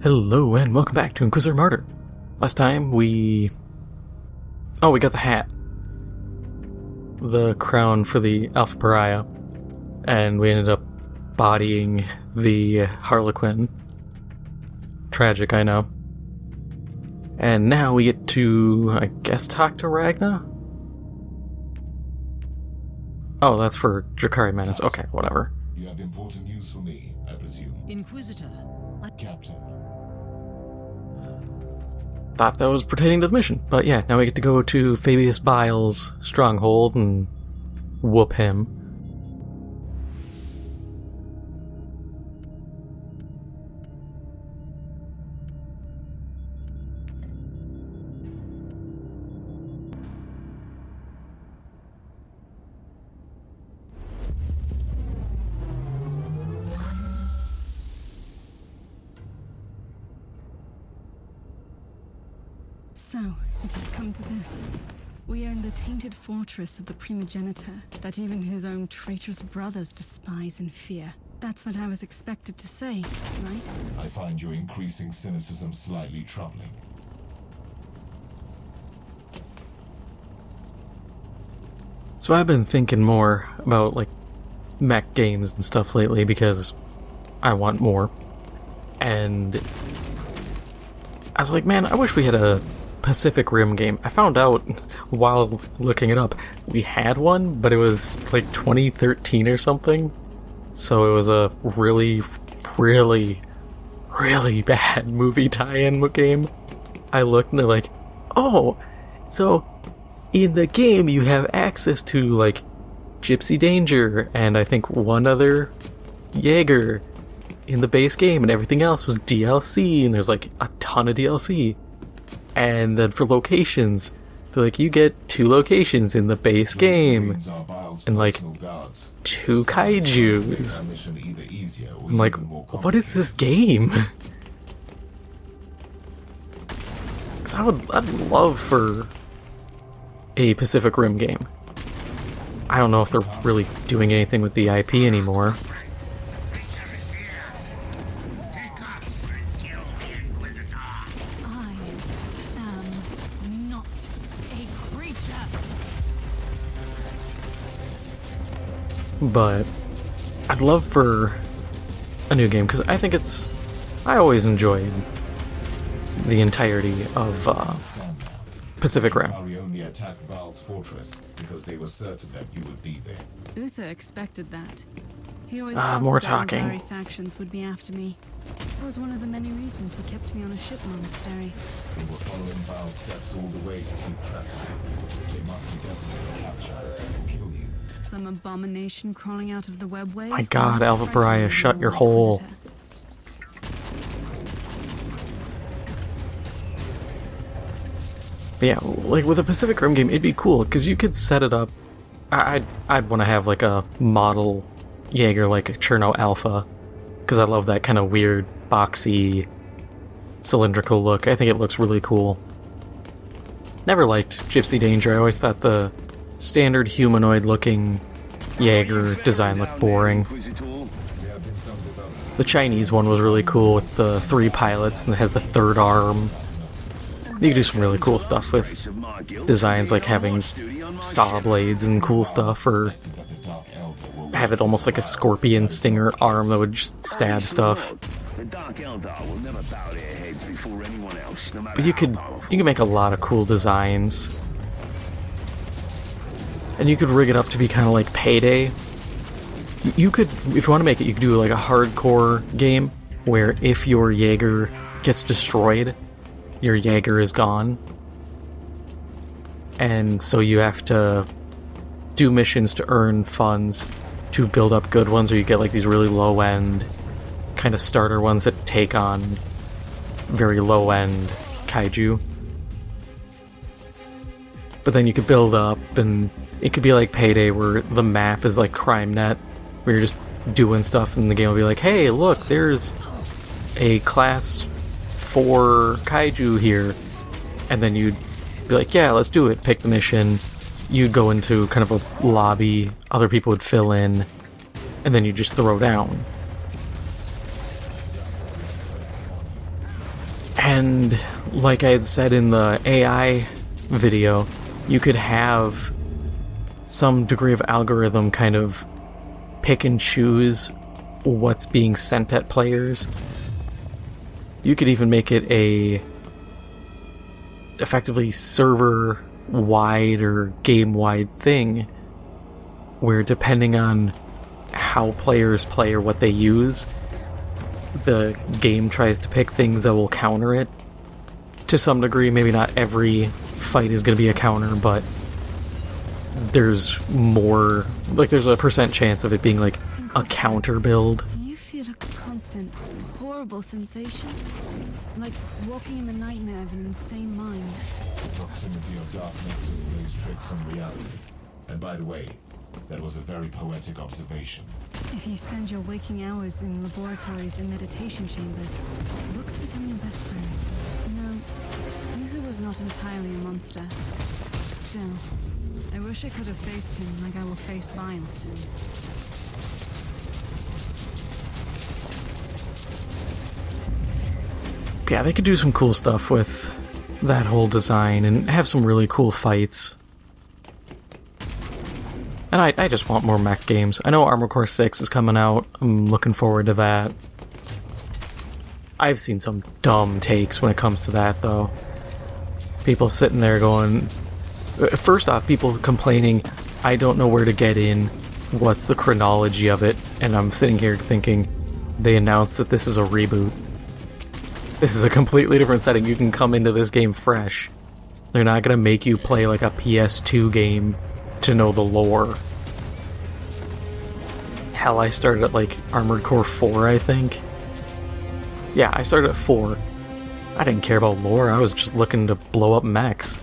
Hello and welcome back to Inquisitor Martyr. Last time we got the hat. The crown for the Alpha Pariah. And we ended up bodying the Harlequin. Tragic, I know. And now we get to, I guess, talk to Ragna? Oh, that's for Drakari Menace. Okay, whatever. You have important news for me, I presume. Inquisitor. Captain. Thought that was pertaining to the mission. But yeah, now we get to go to Fabius Bile's stronghold and whoop him. So, it has come to this. We own the tainted fortress of the primogenitor that even his own traitorous brothers despise and fear. That's what I was expected to say, right? I find your increasing cynicism slightly troubling. So I've been thinking more about, like, mech games and stuff lately because I want more. And I was like, man, I wish we had a Pacific Rim game. I found out while looking it up, we had one, but it was like 2013 or something. So it was a really bad movie tie-in game. I looked and they're like, oh, so in the game you have access to like Gypsy Danger and I think one other Jaeger in the base game, and everything else was DLC, and there's like a ton of DLC. And then for locations, they're like, you get 2 locations in the base game, and like 2 kaijus. I'm like, what is this game? Because I'd love for a Pacific Rim game. I don't know if they're really doing anything with the IP anymore. But I'd love for a new game, because I think I always enjoyed the entirety of Pacific Rim. We only attacked Bile's fortress because they were certain that you would be there. Uther expected that. He always thought more the talking. Belgari factions would be after me. It was one of the many reasons he kept me on a ship monastery. They were following Bile's steps all the way to keep track of you. They must be desperate to capture and kill you. Some abomination crawling out of the webway. My god, Alpha Pariah, shut your hole. But yeah, like with a Pacific Rim game, it'd be cool, because you could set it up. I'd want to have like a model Jaeger, like a Cherno Alpha, because I love that kind of weird, boxy, cylindrical look. I think it looks really cool. Never liked Gypsy Danger. I always thought the standard humanoid-looking Jaeger design looked boring. The Chinese one was really cool with the 3 pilots and it has the 3rd arm. You can do some really cool stuff with designs like having saw blades and cool stuff, or have it almost like a scorpion stinger arm that would just stab stuff. But you can make a lot of cool designs. And you could rig it up to be kind of like Payday. You could, if you want to make it, you could do like a hardcore game where if your Jaeger gets destroyed, your Jaeger is gone. And so you have to do missions to earn funds to build up good ones, or you get like these really low-end kind of starter ones that take on very low-end kaiju. But then you could build up, and it could be like Payday, where the map is like Crime Net, where you're just doing stuff, and the game will be like, hey, look, there's a class 4 kaiju here. And then you'd be like, yeah, let's do it, pick the mission. You'd go into kind of a lobby, other people would fill in, and then you just throw down. And like I had said in the AI video, you could have some degree of algorithm kind of pick and choose what's being sent at players. You could even make it a effectively server-wide or game-wide thing where, depending on how players play or what they use, the game tries to pick things that will counter it to some degree. Maybe not every fight is going to be a counter, but there's more, like there's a percent chance of it being like a counter build. Do you feel a constant, horrible sensation? Like walking in the nightmare of an insane mind? The proximity of dark nexus plays tricks on reality. And by the way, that was a very poetic observation. If you spend your waking hours in laboratories and meditation chambers, books become your best friend. No, User was not entirely a monster. Still, I wish I could have faced him like I will face Bile soon. Yeah, they could do some cool stuff with that whole design and have some really cool fights. And I just want more mech games. I know Armored Core 6 is coming out. I'm looking forward to that. I've seen some dumb takes when it comes to that, though. People sitting there going... First off, people complaining, I don't know where to get in. What's the chronology of it? And I'm sitting here thinking, they announced that this is a reboot. This is a completely different setting. You can come into this game fresh. They're not going to make you play like a PS2 game to know the lore. Hell, I started at like Armored Core 4, I think. Yeah, I started at 4. I didn't care about lore, I was just looking to blow up mechs.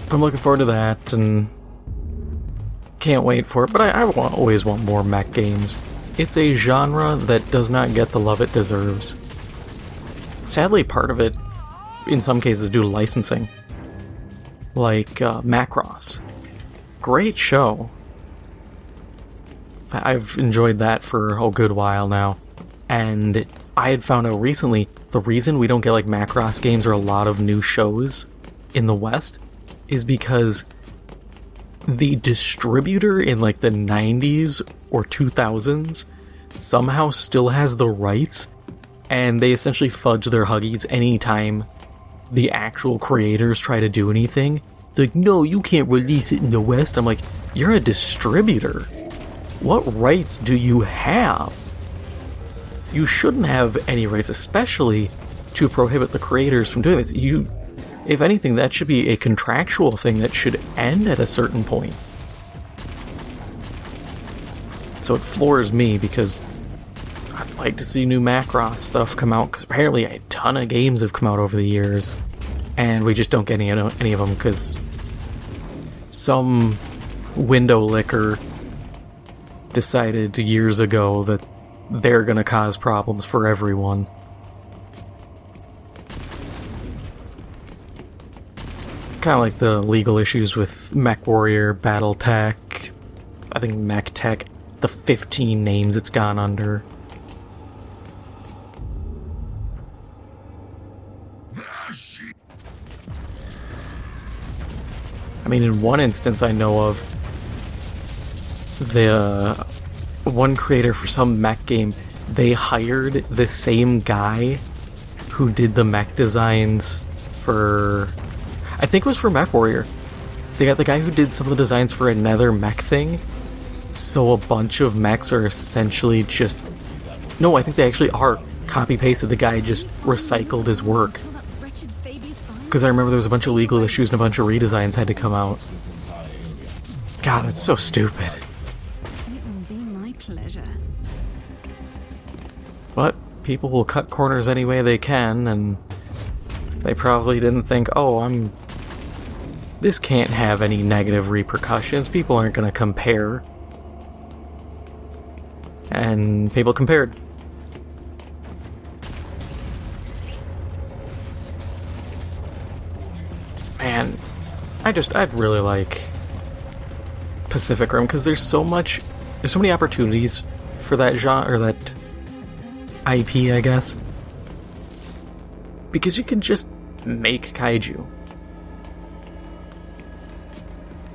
I'm looking forward to that, and can't wait for it, but I always want more mech games. It's a genre that does not get the love it deserves. Sadly, part of it, in some cases, due to licensing. Like Macross. Great show. I've enjoyed that for a good while now. And I had found out recently, the reason we don't get like Macross games or a lot of new shows in the West is because the distributor in like the 90s or 2000s somehow still has the rights, and they essentially fudge their huggies anytime the actual creators try to do anything. They're like, no, you can't release it in the West. I'm like, you're a distributor. What rights do you have? You shouldn't have any rights, especially to prohibit the creators from doing this. If anything, that should be a contractual thing that should end at a certain point. So it floors me because I'd like to see new Macross stuff come out, because apparently a ton of games have come out over the years, and we just don't get any of them because some window licker decided years ago that they're going to cause problems for everyone. Kind of like the legal issues with Mech Warrior, Battletech, I think Mech Tech, the 15 names it's gone under. I mean, in one instance I know of, the one creator for some mech game, they hired the same guy who did the mech designs for... I think it was for Mech Warrior. They got the guy who did some of the designs for another mech thing, so a bunch of mechs are essentially just... No, I think they actually are copy-pasted. The guy just recycled his work. Because I remember there was a bunch of legal issues and a bunch of redesigns had to come out. God, that's so stupid. It will be my pleasure. But people will cut corners any way they can, and they probably didn't think, oh, this can't have any negative repercussions. People aren't going to compare. And people compared. Man, I'd really like Pacific Rim, because there's so many opportunities for that genre, or that IP, I guess. Because you can just make kaiju.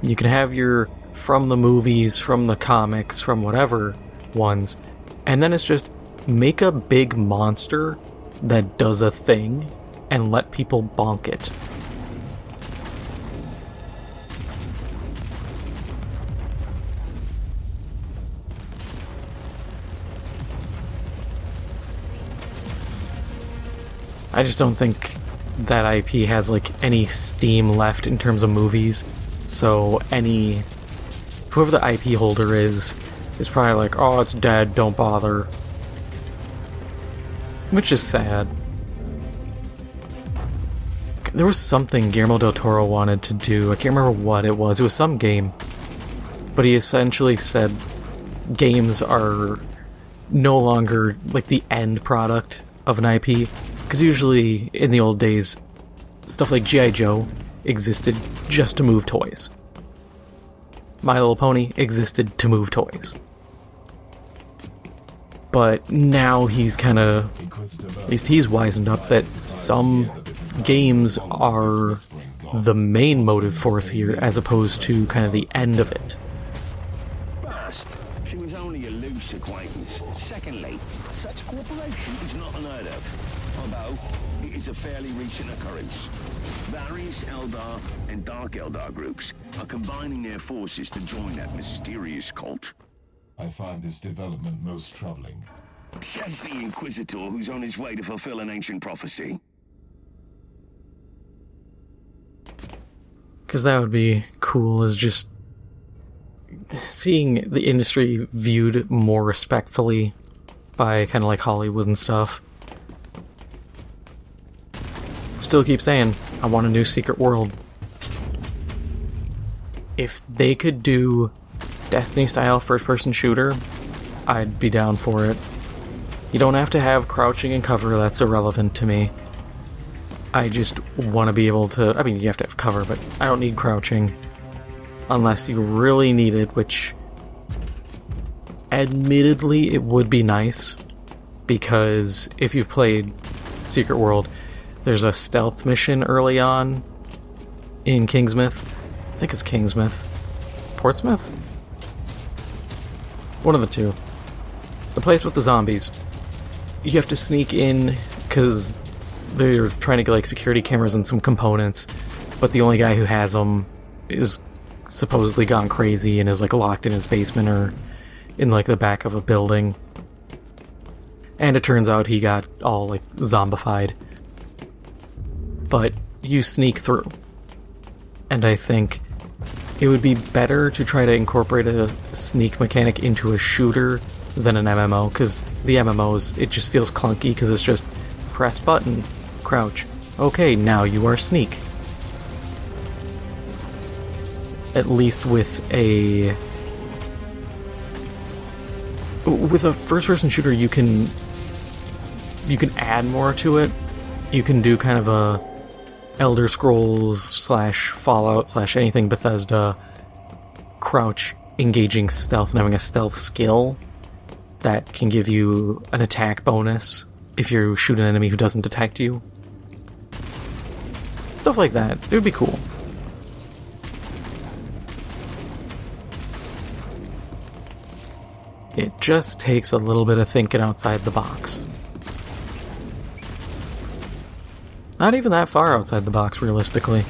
You can have your from the movies, from the comics, from whatever ones, and then it's just make a big monster that does a thing and let people bonk it. I just don't think that IP has like any steam left in terms of movies. So whoever the IP holder is probably like, oh, it's dead, don't bother. Which is sad. There was something Guillermo del Toro wanted to do. I can't remember what it was. It was some game. But he essentially said games are no longer like the end product of an IP. Because usually, in the old days, stuff like G.I. Joe existed just to move toys. My Little Pony existed to move toys. But now he's kind of, at least he's wisened up that some games are the main motive force here, as opposed to kind of the end of it. First, she was only a loose acquaintance. Secondly, such cooperation is not unheard of, although it is a fairly recent occurrence. Various Eldar and Dark Eldar groups are combining their forces to join that mysterious cult. I find this development most troubling. Says the Inquisitor, who's on his way to fulfill an ancient prophecy. Because that would be cool, is just seeing the industry viewed more respectfully by kind of like Hollywood and stuff. Still keep saying, I want a new Secret World. If they could do Destiny-style first-person shooter, I'd be down for it. You don't have to have crouching and cover, that's irrelevant to me. I just want to be able to... I mean, you have to have cover, but I don't need crouching. Unless you really need it, which... admittedly, it would be nice. Because if you've played Secret World, there's a stealth mission early on in Kingsmouth. I think it's Kingsmouth. Portsmouth? One of the two. The place with the zombies. You have to sneak in because they're trying to get like security cameras and some components, but the only guy who has them is supposedly gone crazy and is like locked in his basement or in like the back of a building. And it turns out he got all like zombified. But you sneak through. And I think it would be better to try to incorporate a sneak mechanic into a shooter than an MMO, because the MMOs, it just feels clunky because it's just press button, crouch. Okay, now you are sneak. At least with a first-person shooter, you can add more to it. You can do kind of a Elder Scrolls / Fallout / anything Bethesda crouch engaging stealth and having a stealth skill that can give you an attack bonus if you shoot an enemy who doesn't detect you. Stuff like that. It would be cool. It just takes a little bit of thinking outside the box. Not even that far outside the box, realistically.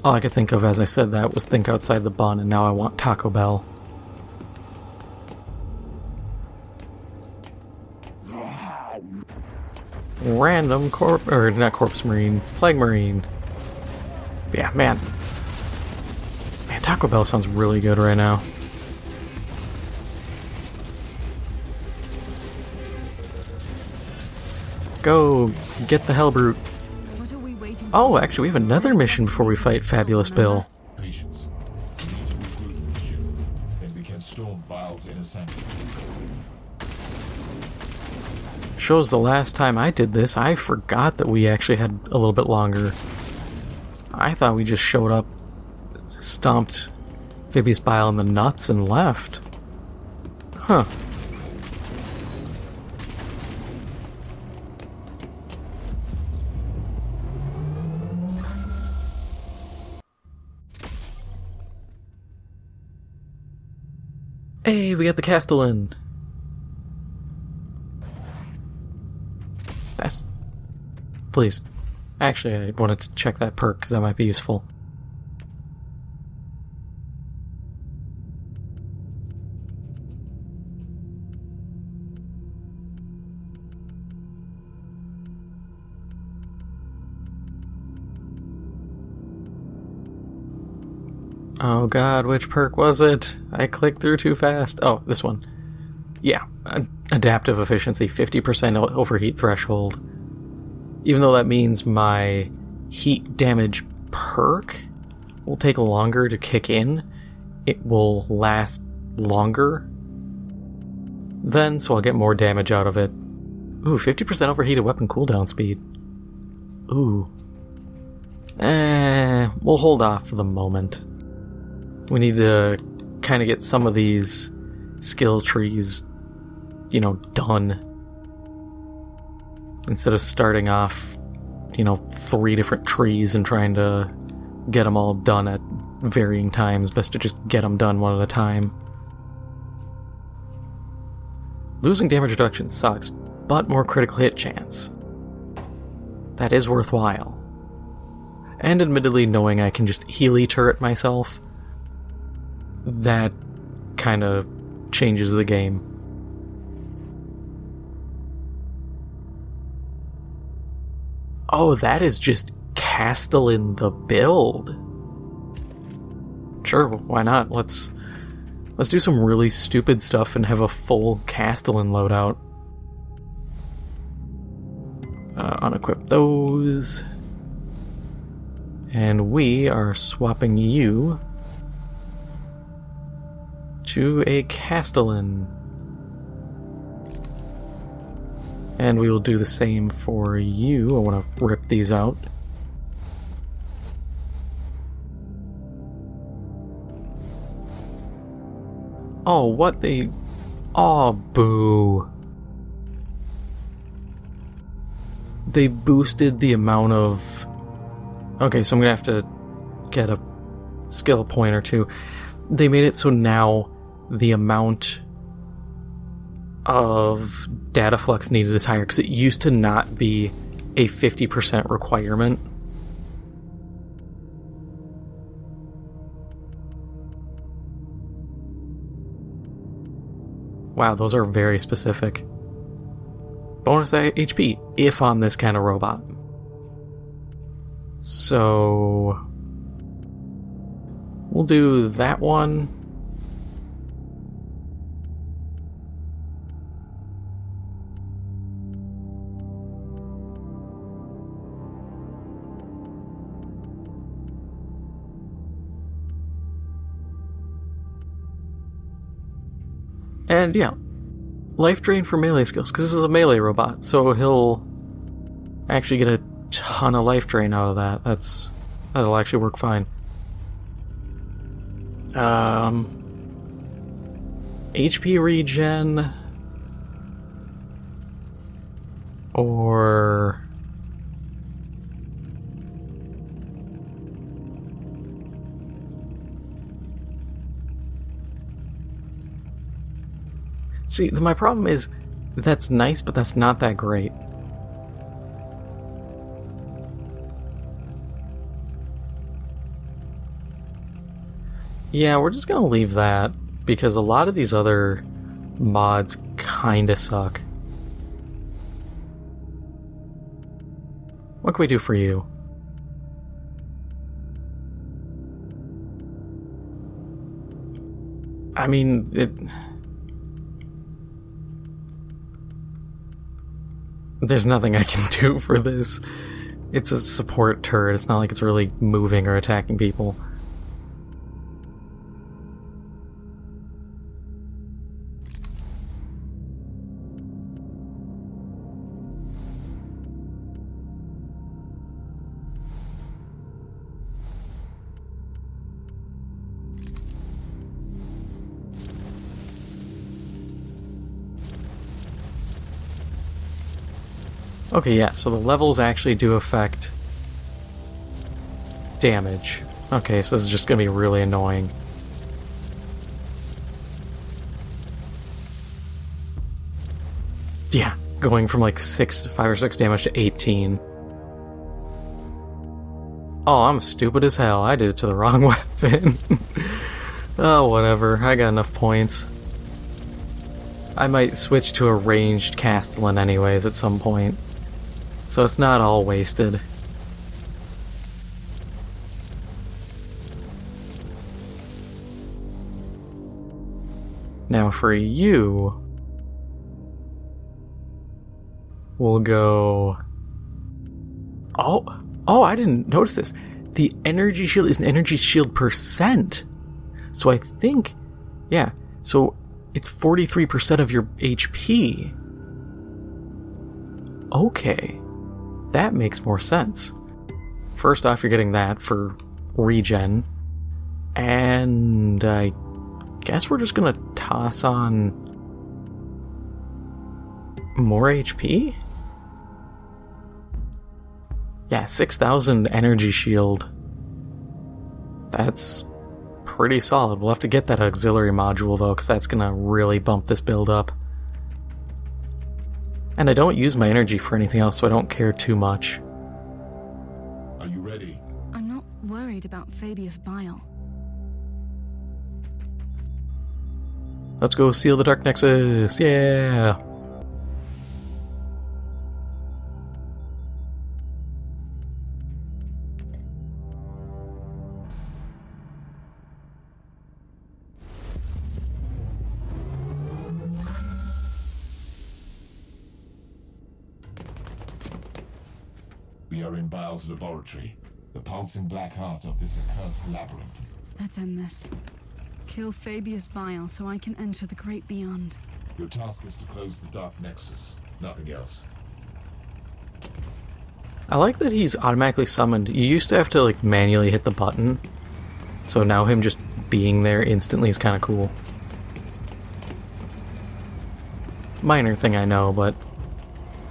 All I could think of as I said that was think outside the bun, and now I want Taco Bell. Random not Corpse Marine, Plague Marine. Yeah, man. Man, Taco Bell sounds really good right now. Go get the Hellbrute. What are we waiting for? Oh, actually, we have another mission before we fight Fabius Bile. Patience. We need to regroup the ship. Then we can storm Bile's inner sanctum. Shows the last time I did this, I forgot that we actually had a little bit longer. I thought we just showed up, stomped Fabius Bile in the nuts, and left. Huh. Hey, we got the Castellan. That's... Please. Actually, I wanted to check that perk, because that might be useful. Oh god, which perk was it? I clicked through too fast. Oh, this one. Yeah, adaptive efficiency, 50% overheat threshold. Even though that means my heat damage perk will take longer to kick in, it will last longer then, so I'll get more damage out of it. Ooh, 50% overheated weapon cooldown speed. Ooh. We'll hold off for the moment. We need to kind of get some of these skill trees, you know, done. Instead of starting off, you know, 3 different trees and trying to get them all done at varying times. Best to just get them done one at a time. Losing damage reduction sucks, but more critical hit chance. That is worthwhile. And admittedly, knowing I can just Healy turret myself, that kind of changes the game. Oh, that is just Castellan the build. Sure, why not? Let's do some really stupid stuff and have a full Castellan loadout. Unequip those. And we are swapping you to a Castellan. And we will do the same for you. I want to rip these out. Oh, what the... Oh, boo. They boosted the amount of... Okay, so I'm gonna have to get a skill point or two. They made it so now the amount of data flux needed is higher, because it used to not be a 50% requirement. Wow, those are very specific. Bonus HP, if on this kind of robot. So... we'll do that one. And yeah, life drain for melee skills, because this is a melee robot, so he'll actually get a ton of life drain out of that. That'll actually work fine. HP regen, or see, my problem is that's nice, but that's not that great. Yeah, we're just gonna leave that, because a lot of these other mods kinda suck. What can we do for you? I mean, there's nothing I can do for this. It's a support turret, it's not like it's really moving or attacking people. Okay, yeah, so the levels actually do affect damage. Okay, so this is just gonna be really annoying. Yeah, going from like 5 or 6 damage to 18. Oh, I'm stupid as hell. I did it to the wrong weapon. Oh, whatever. I got enough points. I might switch to a ranged Castellan anyways at some point. So it's not all wasted. Now for you, we'll go... Oh, I didn't notice this. The energy shield is an energy shield %. So I think, yeah, so it's 43% of your HP. Okay, that makes more sense. First off, you're getting that for regen, and I guess we're just gonna toss on more HP? Yeah, 6,000 energy shield. That's pretty solid. We'll have to get that auxiliary module though, because that's gonna really bump this build up. And I don't use my energy for anything else, so I don't care too much. Are you ready? I'm not worried about Fabius Bile. Let's go seal the Dark Nexus, yeah! We are in Bile's laboratory, the pulsing black heart of this accursed labyrinth. Let's end this. Kill Fabius Bile so I can enter the great beyond. Your task is to close the Dark Nexus, nothing else. I like that he's automatically summoned. You used to have to like manually hit the button, so now him just being there instantly is kind of cool. Minor thing I know, but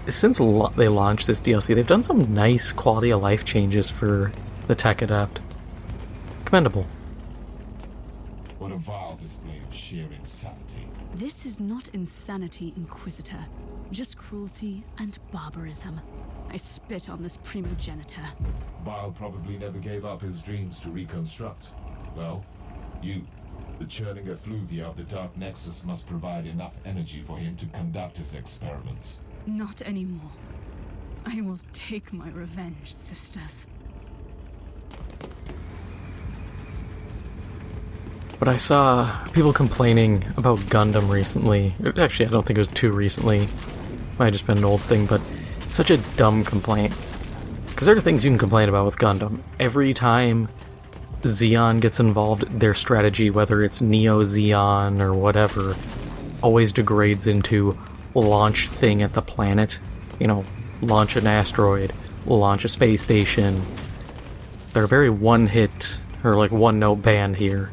since they launched this DLC, they've done some nice quality of life changes for the Tech Adept. Commendable. What a vile display of sheer insanity. This is not insanity, Inquisitor. Just cruelty and barbarism. I spit on this primogenitor. Bile probably never gave up his dreams to reconstruct. Well, you, the churning effluvia of the Dark Nexus, must provide enough energy for him to conduct his experiments. Not anymore. I will take my revenge, sisters. But I saw people complaining about Gundam recently. Actually, I don't think it was too recently. Might have just been an old thing, but such a dumb complaint. Because there are things you can complain about with Gundam. Every time Zeon gets involved, their strategy, whether it's Neo Zeon or whatever, always degrades into launch thing at the planet. You know, launch an asteroid, launch a space station. They're very one-hit, or like one-note band here.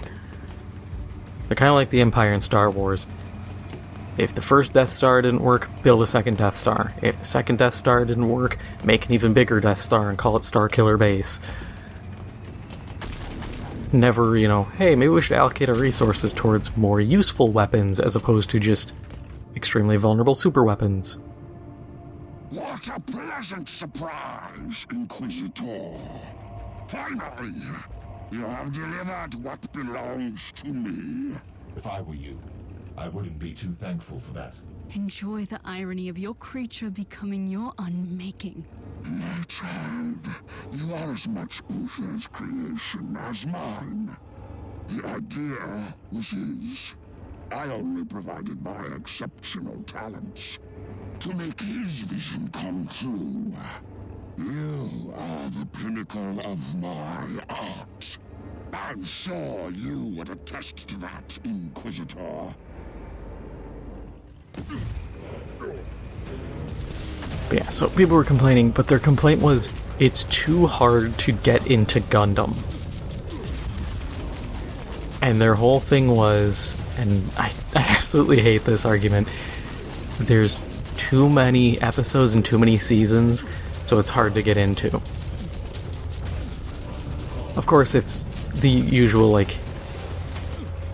They're kind of like the Empire in Star Wars. If the first Death Star didn't work, build a second Death Star. If the second Death Star didn't work, make an even bigger Death Star and call it Starkiller Base. Never, you know, hey, maybe we should allocate our resources towards more useful weapons as opposed to just extremely vulnerable super weapons. What a pleasant surprise, Inquisitor. Finally, you have delivered what belongs to me. If I were you, I wouldn't be too thankful for that. Enjoy the irony of your creature becoming your unmaking. My child, you are as much Uther's creation as mine. The idea was his. I only provided my exceptional talents to make his vision come true. You are the pinnacle of my art. I'm sure you would attest to that, Inquisitor. But yeah, so people were complaining, but their complaint was, it's too hard to get into Gundam. And their whole thing was, and I absolutely hate this argument, there's too many episodes and too many seasons, so it's hard to get into. Of course, it's the usual, like,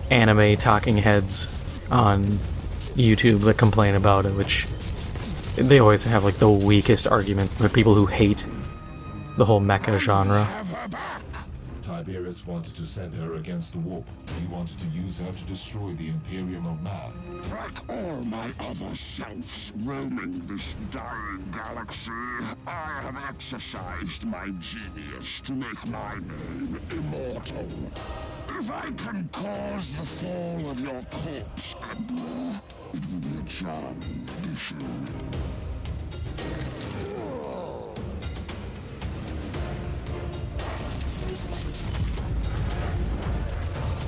anime talking heads on YouTube that complain about it, which They always have, like, the weakest arguments. They're people who hate the whole mecha genre. Have her back. Tiberius wanted to send her against the warp. He wanted to use her to destroy the Imperium of Man. Like all my other selves roaming this dying galaxy, I have exercised my genius to make my name immortal. If I can cause the fall of your corpse, Emperor, it will be a charming addition.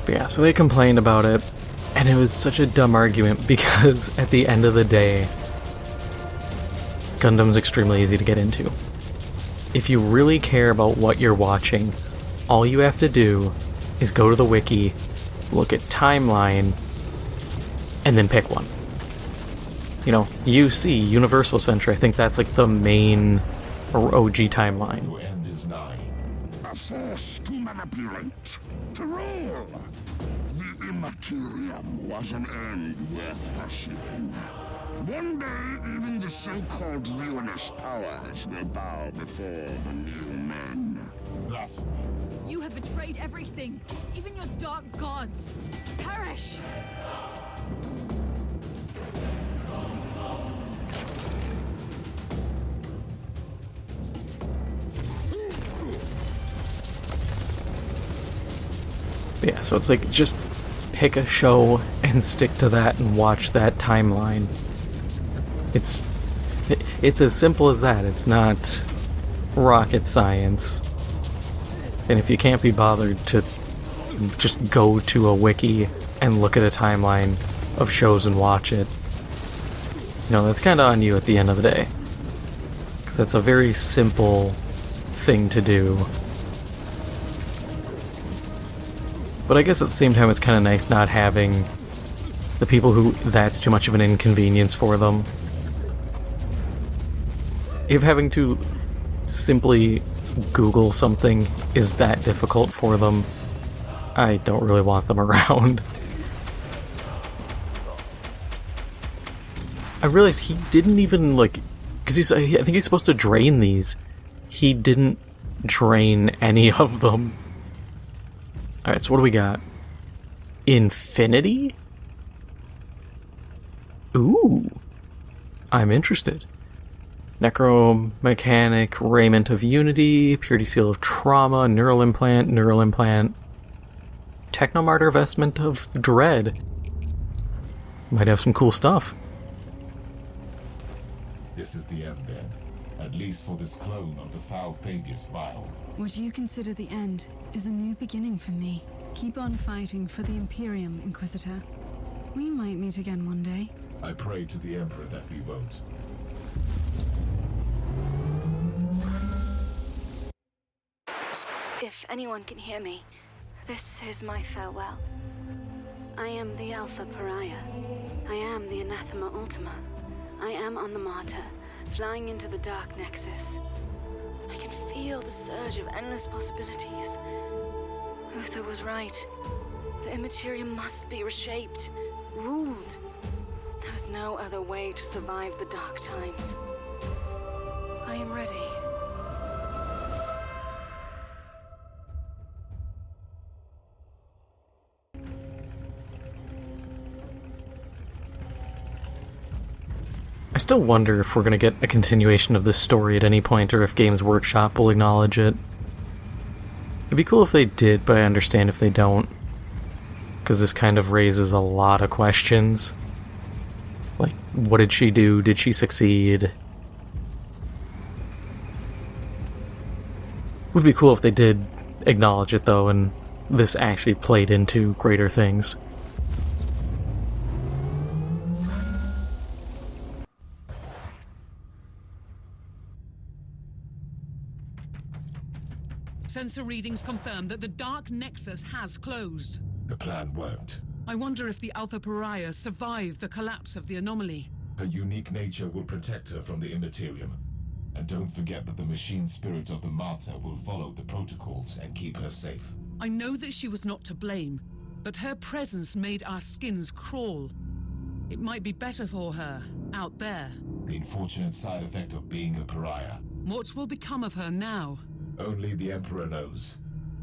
But yeah, so they complained about it, and it was such a dumb argument because at the end of the day, Gundam's extremely easy to get into. If you really care about what you're watching, all you have to do is go to the wiki, look at timeline, and then pick one. You know, UC, Universal Century, I think that's like the main OG timeline. Your end is nigh. A force to manipulate, to rule. The Immaterium was an end worth pursuing. One day, even the so-called ruinous powers will bow before the new men. Blasphemy. You have betrayed everything, even your dark gods. Perish! Yeah, so it's like, just pick a show and stick to that and watch that timeline. It's as simple as that. It's not rocket science. And if you can't be bothered to just go to a wiki and look at a timeline of shows and watch it, you know, that's kind of on you at the end of the day. Because that's a very simple thing to do. But I guess at the same time it's kind of nice not having the people who that's too much of an inconvenience for them. If having to simply Google something is that difficult for them, I don't really want them around. I realized he didn't even, like, because I think he's supposed to drain these. He didn't drain any of them. Alright, so what do we got? Infinity? Ooh. I'm interested. Necromechanic, Raiment of Unity, Purity Seal of Trauma, Neural Implant, Technomartyr Vestment of Dread. Might have some cool stuff. This is the end then. At least for this clone of the foul Fabius Bile. What you consider the end is a new beginning for me. Keep on fighting for the Imperium, Inquisitor. We might meet again one day. I pray to the Emperor that we won't. If anyone can hear me, this is my farewell. I am the Alpha Pariah. I am the Anathema Ultima. I am on the Martyr, flying into the Dark Nexus. I can feel the surge of endless possibilities. Uther was right. The Immaterium must be reshaped, ruled. There is no other way to survive the dark times. I am ready. I still wonder if we're going to get a continuation of this story at any point, or if Games Workshop will acknowledge it. It'd be cool if they did, but I understand if they don't. Because this kind of raises a lot of questions. Like, what did she do? Did she succeed? Would be cool if they did acknowledge it, though, and this actually played into greater things. Sensor readings confirm that the Dark Nexus has closed. The plan worked. I wonder if the Alpha Pariah survived the collapse of the anomaly. Her unique nature will protect her from the Immaterium. And don't forget that the machine spirit of the Martyr will follow the protocols and keep her safe. I know that she was not to blame, but her presence made our skins crawl. It might be better for her, out there. The unfortunate side effect of being a pariah. What will become of her now? Only the Emperor knows.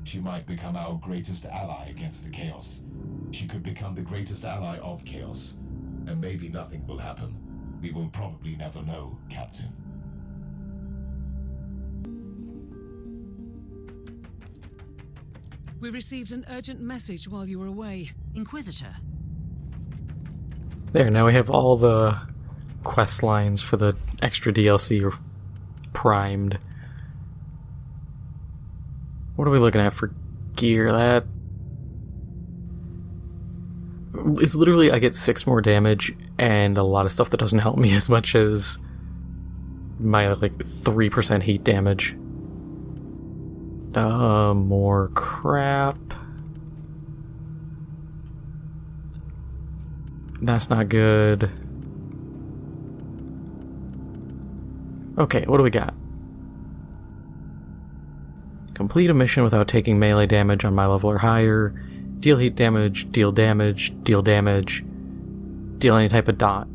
She might become our greatest ally against the Chaos. She could become the greatest ally of Chaos. And maybe nothing will happen. We will probably never know, Captain. We received an urgent message while you were away. Inquisitor. There, now we have all the quest lines for the extra DLC primed. What are we looking at for gear? That... It's literally, I get 6 more damage, and a lot of stuff that doesn't help me as much as my, 3% heat damage. More crap. That's not good. Okay, what do we got? Complete a mission without taking melee damage on my level or higher. Deal heat damage, deal damage, deal damage. Deal any type of dot.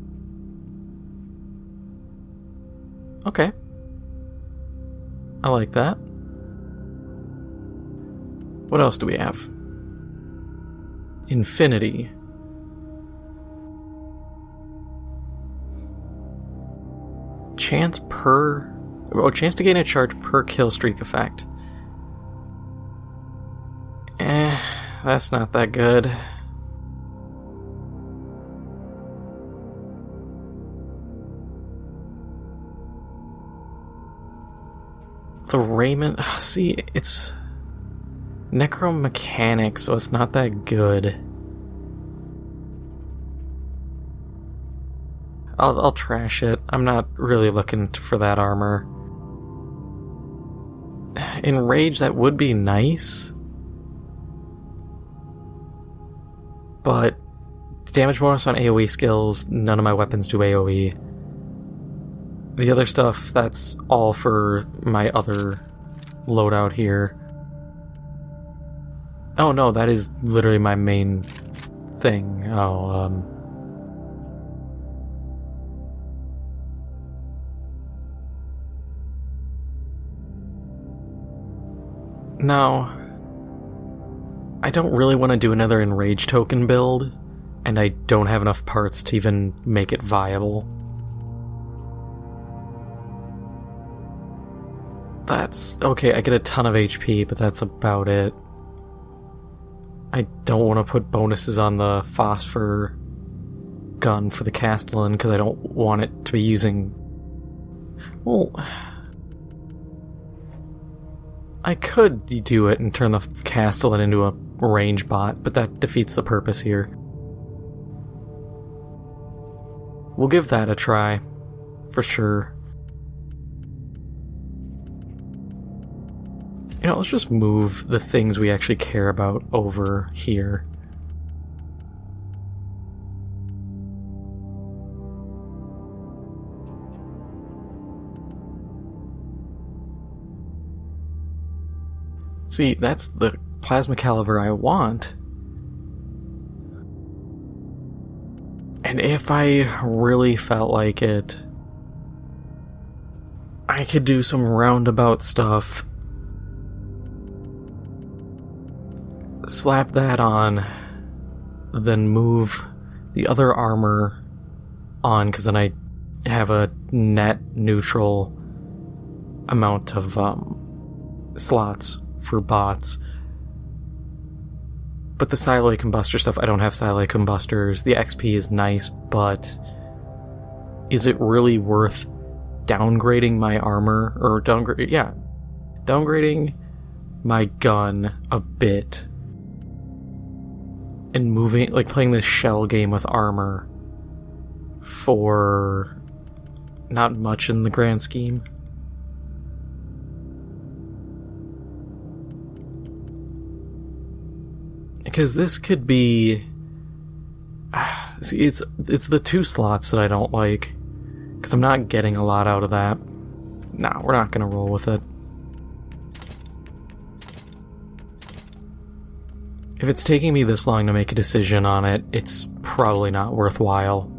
Okay. I like that. What else do we have? Infinity. Chance to gain a charge per kill streak effect. That's not that good. The raiment, see, it's necromechanic, so it's not that good. I'll trash it. I'm not really looking for that armor. In Rage, that would be nice. But damage bonus on AoE skills, none of my weapons do AoE. The other stuff, that's all for my other loadout here. Oh no, that is literally my main thing. No. I don't really want to do another Enrage token build, and I don't have enough parts to even make it viable. That's... okay, I get a ton of HP, but that's about it. I don't want to put bonuses on the Phosphor gun for the Castellan, because I don't want it to be using... well... I could do it and turn the Castellan into a range bot, but that defeats the purpose here. We'll give that a try, for sure. You know, let's just move the things we actually care about over here. See, that's the plasma caliber I want. And if I really felt like it, I could do some roundabout stuff. Slap that on, then move the other armor on, because then I have a net neutral amount of slots for bots. But the Siloy Combustor stuff, I don't have Siloy Combustors. The XP is nice, but is it really worth downgrading my armor? Or downgrading my gun a bit and moving, like playing this shell game with armor for not much in the grand scheme? Because this could be... see, it's the 2 slots that I don't like. Because I'm not getting a lot out of that. Nah, we're not going to roll with it. If it's taking me this long to make a decision on it, it's probably not worthwhile.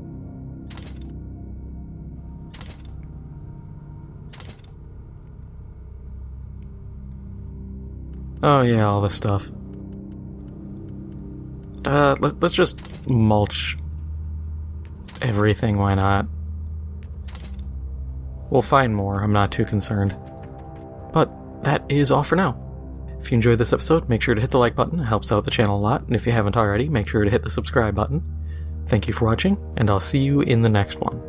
Oh yeah, all this stuff. Let's just mulch everything, why not? We'll find more, I'm not too concerned. But that is all for now. If you enjoyed this episode, make sure to hit the like button, it helps out the channel a lot, and if you haven't already, make sure to hit the subscribe button. Thank you for watching, and I'll see you in the next one.